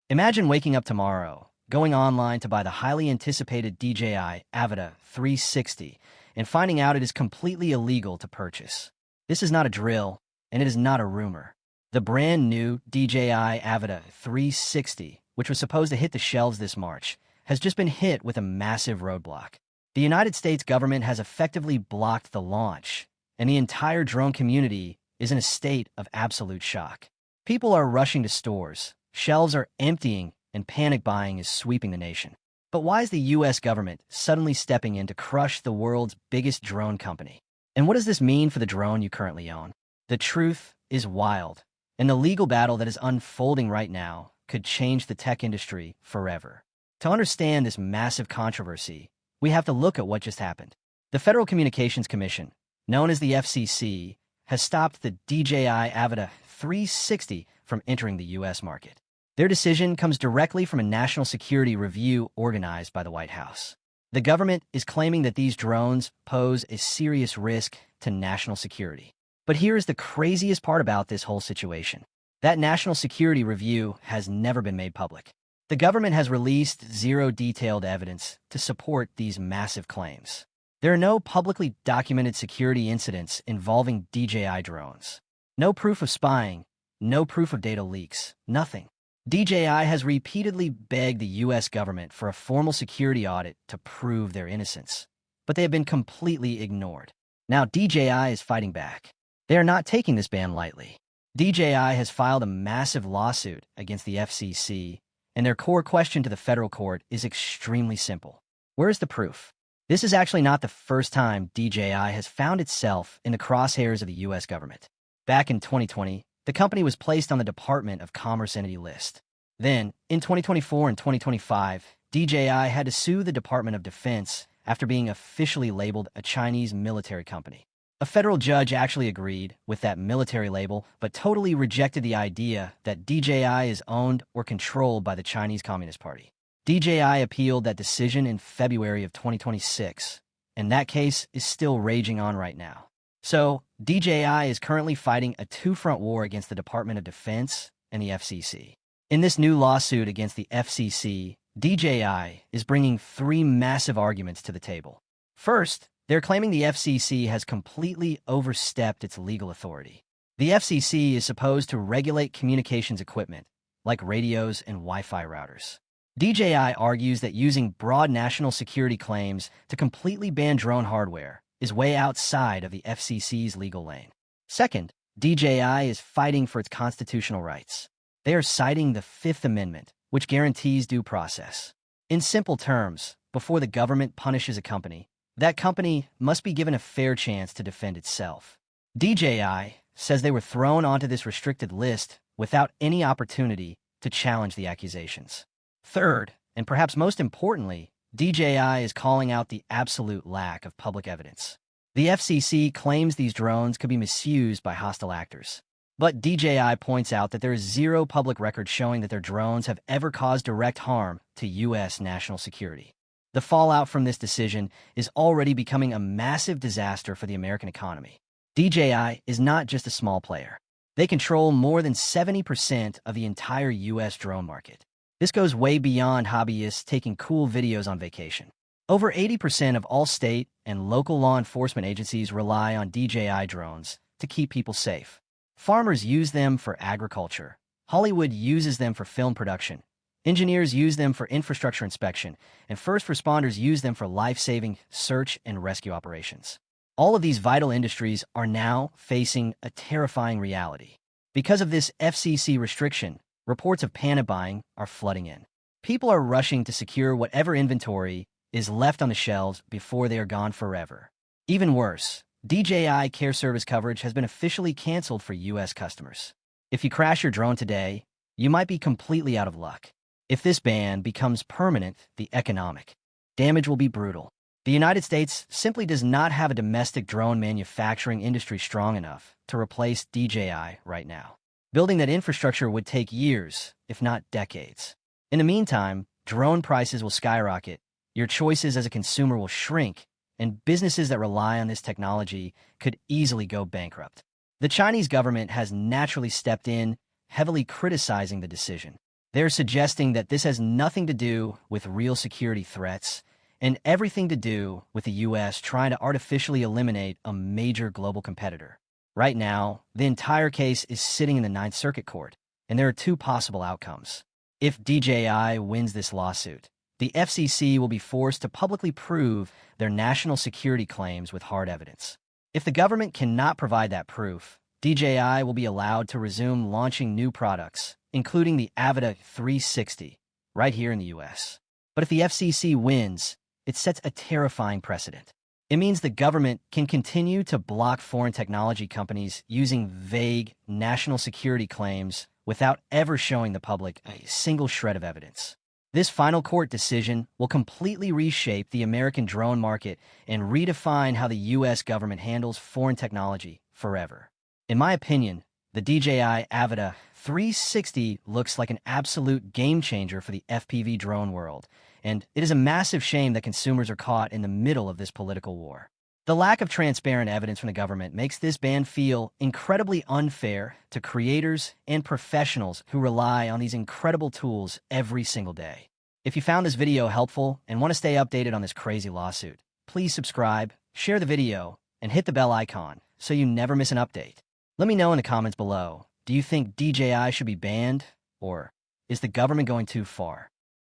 Imagine waking up tomorrow, going online to buy the highly anticipated DJI Avata 360, and finding out it is completely illegal to purchase. This is not a drill, and it is not a rumor. The brand new DJI Avata 360, which was supposed to hit the shelves this March, has just been hit with a massive roadblock. The United States government has effectively blocked the launch, and the entire drone community is in a state of absolute shock. People are rushing to stores, shelves are emptying, and panic buying is sweeping the nation. But why is the US government suddenly stepping in to crush the world's biggest drone company? And what does this mean for the drone you currently own? The truth is wild, and the legal battle that is unfolding right now could change the tech industry forever. To understand this massive controversy, we have to look at what just happened. The Federal Communications Commission, known as the FCC, has stopped the DJI Avata 360 from entering the US market. Their decision comes directly from a national security review organized by the White House. The government is claiming that these drones pose a serious risk to national security. But here is the craziest part about this whole situation. That national security review has never been made public. The government has released zero detailed evidence to support these massive claims. There are no publicly documented security incidents involving DJI drones. No proof of spying, no proof of data leaks, nothing. DJI has repeatedly begged the US government for a formal security audit to prove their innocence, but they have been completely ignored. Now DJI is fighting back. They are not taking this ban lightly. DJI has filed a massive lawsuit against the FCC, and their core question to the federal court is extremely simple. Where is the proof? This is actually not the first time DJI has found itself in the crosshairs of the US government. Back in 2020, the company was placed on the Department of Commerce Entity List. Then, in 2024 and 2025, DJI had to sue the Department of Defense after being officially labeled a Chinese military company. A federal judge actually agreed with that military label, but totally rejected the idea that DJI is owned or controlled by the Chinese Communist Party. DJI appealed that decision in February of 2026, and that case is still raging on right now. So, DJI is currently fighting a two-front war against the Department of Defense and the FCC. In this new lawsuit against the FCC, DJI is bringing three massive arguments to the table. First, they're claiming the FCC has completely overstepped its legal authority. The FCC is supposed to regulate communications equipment, like radios and Wi-Fi routers. DJI argues that using broad national security claims to completely ban drone hardware is way outside of the FCC's legal lane. Second, DJI is fighting for its constitutional rights. They are citing the Fifth Amendment, which guarantees due process. In simple terms, before the government punishes a company, that company must be given a fair chance to defend itself. DJI says they were thrown onto this restricted list without any opportunity to challenge the accusations. Third, and perhaps most importantly, DJI is calling out the absolute lack of public evidence. The FCC claims these drones could be misused by hostile actors. But DJI points out that there is zero public record showing that their drones have ever caused direct harm to US national security. The fallout from this decision is already becoming a massive disaster for the American economy. DJI is not just a small player. They control more than 70% of the entire US drone market. This goes way beyond hobbyists taking cool videos on vacation. Over 80% of all state and local law enforcement agencies rely on DJI drones to keep people safe. Farmers use them for agriculture. Hollywood uses them for film production. Engineers use them for infrastructure inspection, and first responders use them for life-saving search and rescue operations. All of these vital industries are now facing a terrifying reality. Because of this FCC restriction, reports of panic buying are flooding in. People are rushing to secure whatever inventory is left on the shelves before they are gone forever. Even worse, DJI Care service coverage has been officially canceled for US customers. If you crash your drone today, you might be completely out of luck. If this ban becomes permanent, the economic damage will be brutal. The United States simply does not have a domestic drone manufacturing industry strong enough to replace DJI right now. Building that infrastructure would take years, if not decades. In the meantime, drone prices will skyrocket, your choices as a consumer will shrink, and businesses that rely on this technology could easily go bankrupt. The Chinese government has naturally stepped in, heavily criticizing the decision. They're suggesting that this has nothing to do with real security threats and everything to do with the U.S. trying to artificially eliminate a major global competitor. Right now, the entire case is sitting in the Ninth Circuit Court, and there are two possible outcomes. If DJI wins this lawsuit, the FCC will be forced to publicly prove their national security claims with hard evidence. If the government cannot provide that proof, DJI will be allowed to resume launching new products, including the Avata 360, right here in the US. But if the FCC wins, it sets a terrifying precedent. It means the government can continue to block foreign technology companies using vague national security claims without ever showing the public a single shred of evidence. This final court decision will completely reshape the American drone market and redefine how the U.S. government handles foreign technology forever. In my opinion, the DJI Avata 360 looks like an absolute game changer for the FPV drone world, and it is a massive shame that consumers are caught in the middle of this political war. The lack of transparent evidence from the government makes this ban feel incredibly unfair to creators and professionals who rely on these incredible tools every single day. If you found this video helpful and want to stay updated on this crazy lawsuit, please subscribe, share the video, and hit the bell icon so you never miss an update. Let me know in the comments below, do you think DJI should be banned, or is the government going too far?